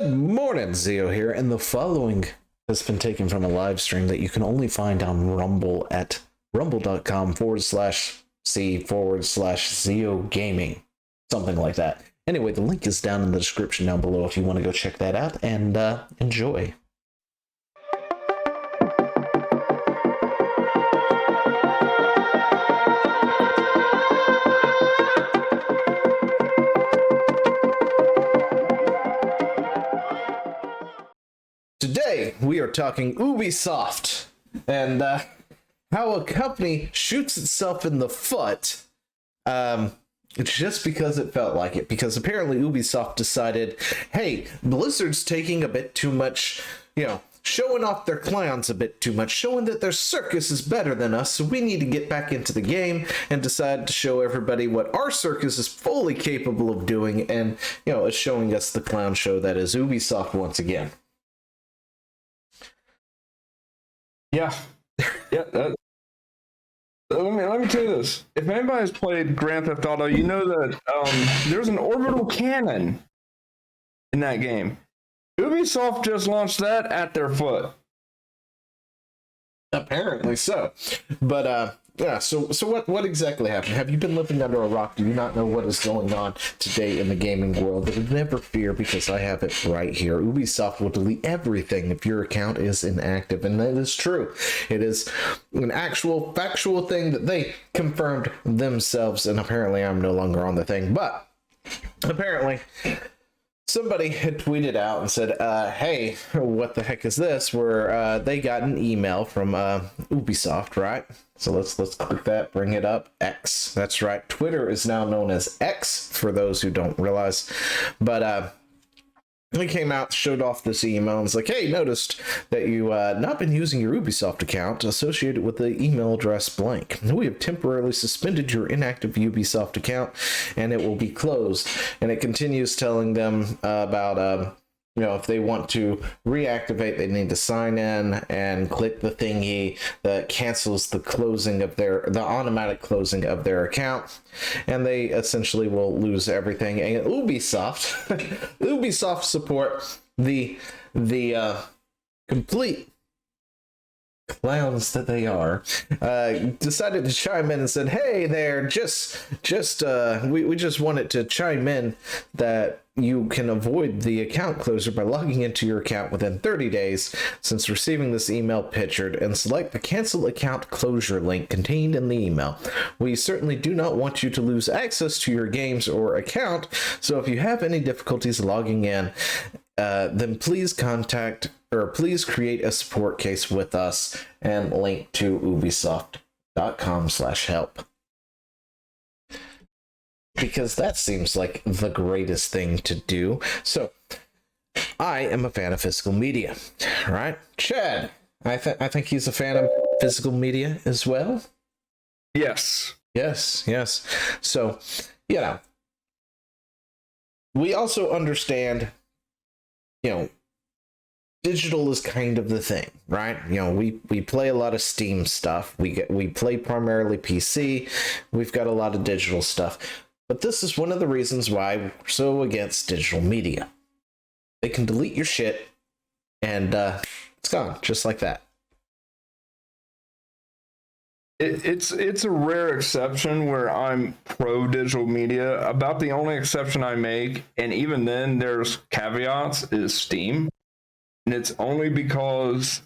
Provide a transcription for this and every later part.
Good morning, Zio here, and the following has been taken from a live stream that you can only find on Rumble at rumble.com/c/Zio Gaming, something like that. Anyway, the link is down in the description down below if you want to go check that out, and enjoy. Today, we are talking Ubisoft and how a company shoots itself in the foot just because it felt like it. Because apparently Ubisoft decided, hey, Blizzard's taking a bit too much, showing off their clowns a bit too much, showing that their circus is better than us, so we need to get back into the game and decide to show everybody what our circus is fully capable of doing, and, it's showing us the clown show that is Ubisoft once again. Yeah. Let me tell you this. If anybody has played Grand Theft Auto, you know that there's an orbital cannon in that game. Ubisoft just launched that at their foot. Apparently so. But yeah, so what exactly happened? Have you been living under a rock? Do you not know what is going on today in the gaming world? But never fear, because I have it right here. Ubisoft will delete everything if your account is inactive, and that is true. It is an actual factual thing that they confirmed themselves, and apparently I'm no longer on the thing. But apparently somebody had tweeted out and said, hey, what the heck is this? Where they got an email from Ubisoft, right? So let's click that, bring it up. X, that's right. Twitter is now known as X, for those who don't realize. But they came out, showed off this email, and it's like, hey, noticed that you not been using your Ubisoft account associated with the email address blank. We have temporarily suspended your inactive Ubisoft account, and it will be closed. And it continues telling them about, if they want to reactivate, they need to sign in and click the thingy that cancels the automatic closing of their account, and they essentially will lose everything. And Ubisoft support the complete clowns that they are, decided to chime in and said, hey there, we just wanted to chime in that you can avoid the account closure by logging into your account within 30 days since receiving this email pictured, and select the cancel account closure link contained in the email. We certainly do not want you to lose access to your games or account, so if you have any difficulties logging in, then please create a support case with us, and link to ubisoft.com/help. Because that seems like the greatest thing to do. So, I am a fan of physical media, right? Chad, I think he's a fan of physical media as well. Yes. Yes. So, we also understand, digital is kind of the thing, right? We play a lot of Steam stuff. We play primarily PC. We've got a lot of digital stuff. But this is one of the reasons why we're so against digital media. They can delete your shit, and it's gone, just like that. It's a rare exception where I'm pro digital media. About the only exception I make, and even then there's caveats, is Steam. And it's only because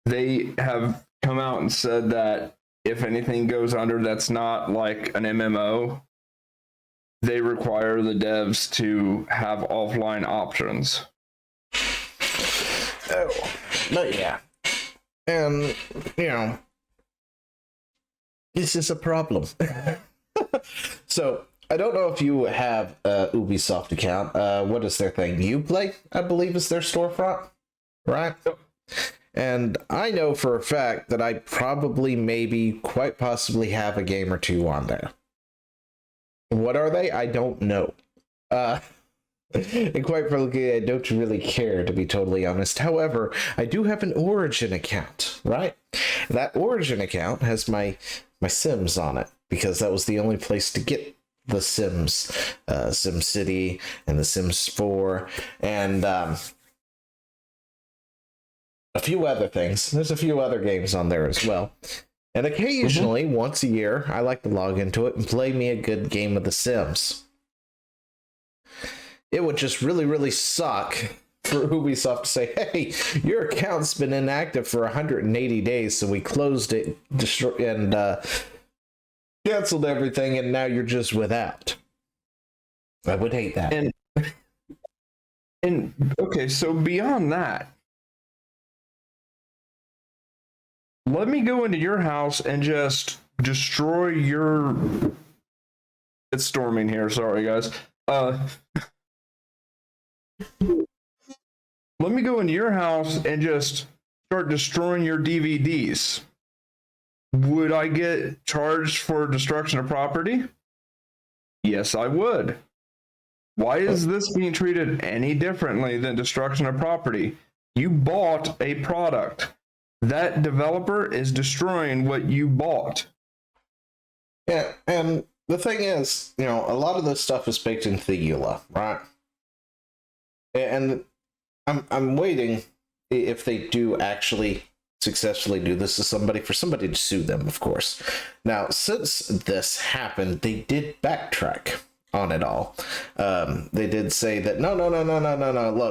they have come out and said that if anything goes under that's not like an MMO, they require the devs to have offline options. Oh, but yeah. And, this is a problem. So, I don't know if you have a Ubisoft account. What is their thing? Uplay, I believe, is their storefront, right? Yep. And I know for a fact that I probably, maybe, quite possibly have a game or two on there. What are they? I don't know. And quite frankly, I don't really care, to be totally honest. However, I do have an Origin account, right? That Origin account has my Sims on it, because that was the only place to get the Sims, SimCity, and the Sims 4, and a few other things. There's a few other games on there as well. And occasionally, once a year, I like to log into it and play me a good game of The Sims. It would just really, really suck for Ubisoft to say, hey, your account's been inactive for 180 days, so we closed it and canceled everything, and now you're just without. I would hate that. And okay, so beyond that, let me go into your house and just destroy your... It's storming here, sorry guys. Let me go into your house and just start destroying your DVDs. Would I get charged for destruction of property? Yes, I would. Why is this being treated any differently than destruction of property? You bought a product. That developer is destroying what you bought. Yeah, and the thing is, a lot of this stuff is baked into the EULA, right? And I'm waiting if they do actually successfully do this to somebody, for somebody to sue them, of course. Now, since this happened, they did backtrack on it all. They did say that no,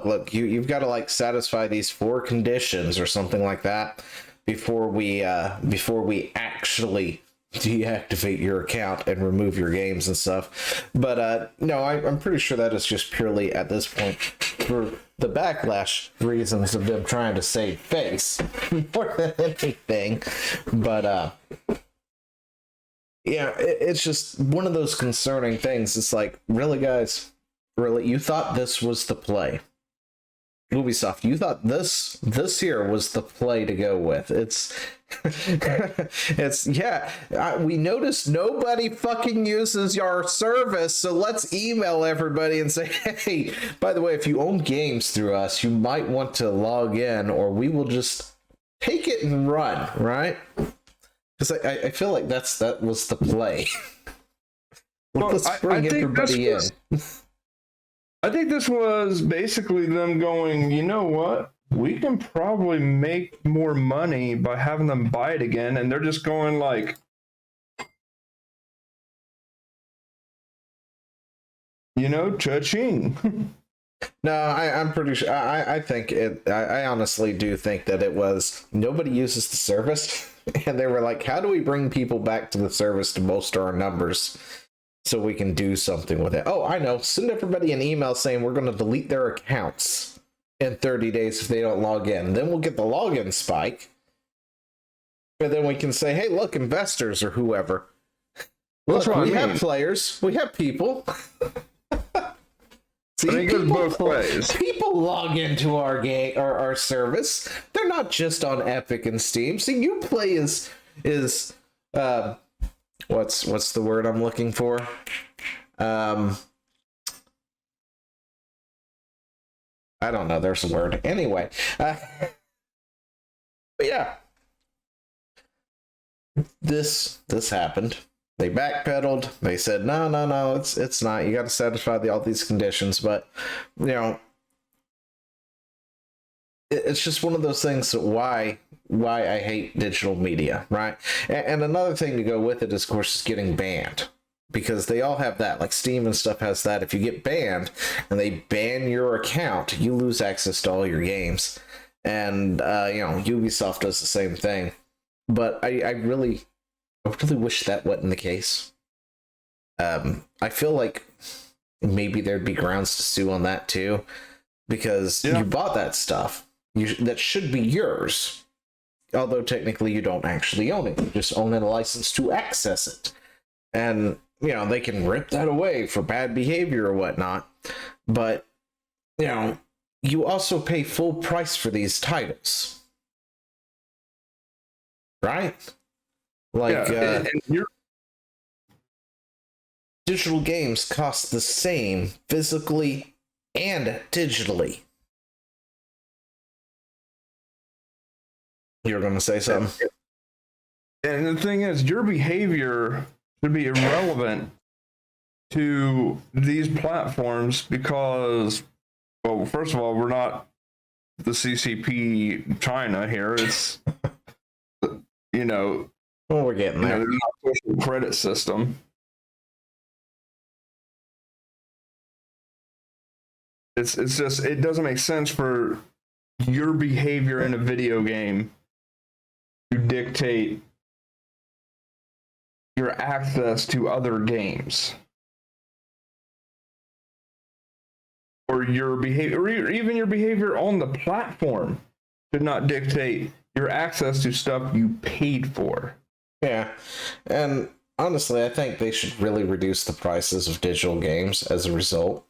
look, you've got to satisfy these 4 conditions or something like that before we actually deactivate your account and remove your games and stuff. But no, I'm pretty sure that is just purely at this point for the backlash reasons of them trying to save face more than anything. But yeah, it's just one of those concerning things. It's like, really, guys, really, you thought this was the play? Ubisoft, you thought this here was the play to go with? We noticed nobody fucking uses our service, so let's email everybody and say, hey, by the way, if you own games through us, you might want to log in, or we will just take it and run, right? Because I feel like that was the play. Let's bring everybody in. I think this was basically them going, you know what? We can probably make more money by having them buy it again. And they're just going like, cha-ching. No, I'm pretty sure. I think it. I honestly do think that it was nobody uses the service. And they were like, how do we bring people back to the service to bolster our numbers so we can do something with it? Oh, I know. Send everybody an email saying we're going to delete their accounts in 30 days if they don't log in. Then we'll get the login spike. And then we can say, hey, look, investors or whoever. Look, we have players. We have people. See, people log into our game or our service. They're not just on Epic and Steam. See, Uplay is what's the word I'm looking for? I don't know. There's a word. Anyway, but yeah, this happened. They backpedaled. They said, no, it's not. You got to satisfy all these conditions. But, it's just one of those things that why I hate digital media, right? And another thing to go with it, is, of course, is getting banned. Because they all have that. Like Steam and stuff has that. If you get banned and they ban your account, you lose access to all your games. And, Ubisoft does the same thing. But I really wish that wasn't the case. I feel like maybe there'd be grounds to sue on that too, because you bought that stuff. That should be yours. Although technically you don't actually own it. You just own a license to access it. And, they can rip that away for bad behavior or whatnot. But, you also pay full price for these titles. Right? Like, digital games cost the same physically and digitally. You're going to say something? And the thing is, your behavior should be irrelevant to these platforms because, well, first of all, we're not the CCP China here. It's, you know, Well, we're getting there. there's not a social credit system. It's just, it doesn't make sense for your behavior in a video game to dictate your access to other games. Or your behavior, or even your behavior on the platform should not dictate your access to stuff you paid for. Yeah, and honestly, I think they should really reduce the prices of digital games as a result.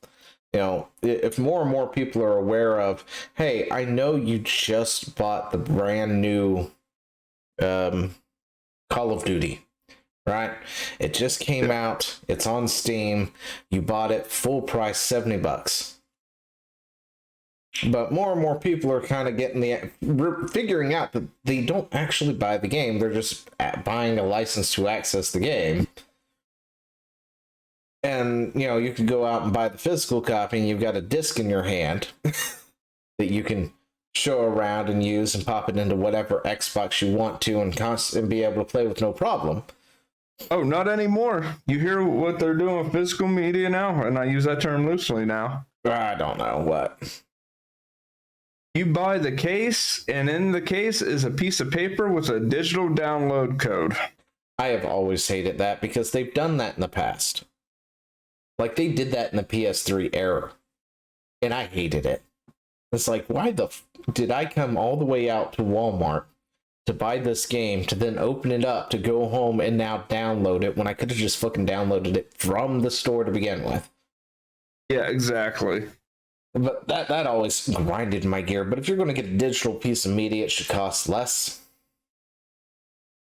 You know, if more and more people are aware of, hey, I know you just bought the brand new Call of Duty, right? It just came out. It's on Steam. You bought it full price, $70. But more and more people are kind of figuring out that they don't actually buy the game. They're just buying a license to access the game. And, you know, you could go out and buy the physical copy and you've got a disc in your hand that you can show around and use and pop it into whatever Xbox you want to and be able to play with no problem. Oh, not anymore. You hear what they're doing with physical media now? And I use that term loosely now. I don't know what. You buy the case, and in the case is a piece of paper with a digital download code. I have always hated that because they've done that in the past. Like, they did that in the PS3 era, and I hated it. It's like, why did I come all the way out to Walmart to buy this game, to then open it up, to go home and now download it when I could have just fucking downloaded it from the store to begin with? Yeah, exactly. But that always grinded my gear. But if you're going to get a digital piece of media, it should cost less.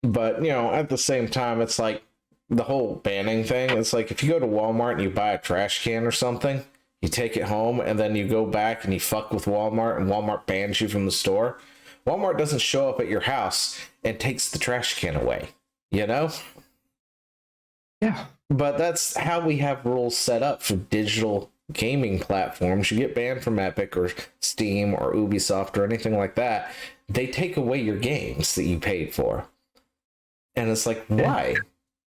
But, you know, at the same time, it's like, the whole banning thing, it's like if you go to Walmart and you buy a trash can or something, you take it home and then you go back and you fuck with Walmart and Walmart bans you from the store. Walmart doesn't show up at your house and takes the trash can away, you know? Yeah. But that's how we have rules set up for digital gaming platforms. You get banned from Epic or Steam or Ubisoft or anything like that, they take away your games that you paid for. And it's like, why?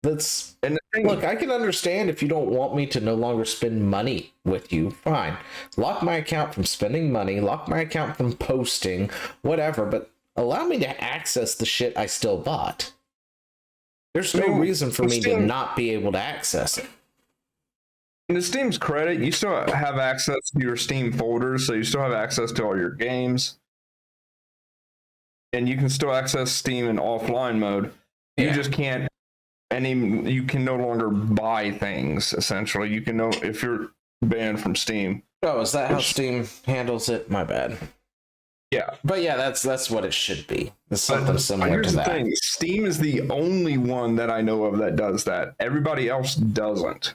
Look, I can understand if you don't want me to no longer spend money with you, fine. Lock my account from spending money, lock my account from posting, whatever, but allow me to access the shit I still bought. There's no reason for me to not be able to access it. In the Steam's credit, you still have access to your Steam folders, so you still have access to all your games. And you can still access Steam in offline mode. You just can't you can no longer buy things, essentially. You can if you're banned from Steam. Oh, is that how Steam handles it? My bad. Yeah. But yeah, that's what it should be. It's something similar to that. Thing. Steam is the only one that I know of that does that. Everybody else doesn't.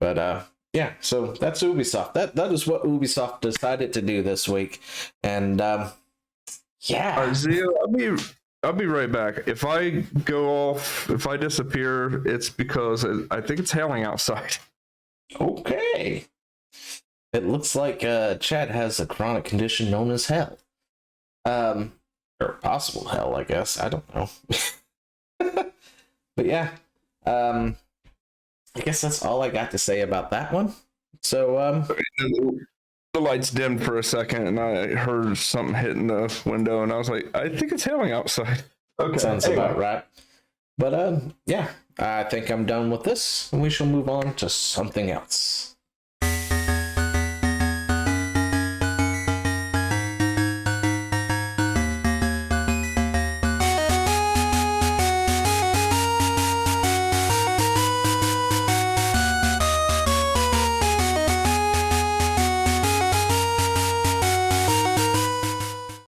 But yeah, so that's Ubisoft. That is what Ubisoft decided to do this week. And yeah. All right, Zio, I'll be right back. If I go off, if I disappear, it's because I think it's hailing outside. Okay. It looks like Chad has a chronic condition known as hell. Or possible hell, I guess. I don't know. But yeah. I guess that's all I got to say about that one. So, the lights dimmed for a second, and I heard something hitting the window, and I was like, I think it's hailing outside. Okay. Sounds about right. But, yeah, I think I'm done with this, and we shall move on to something else.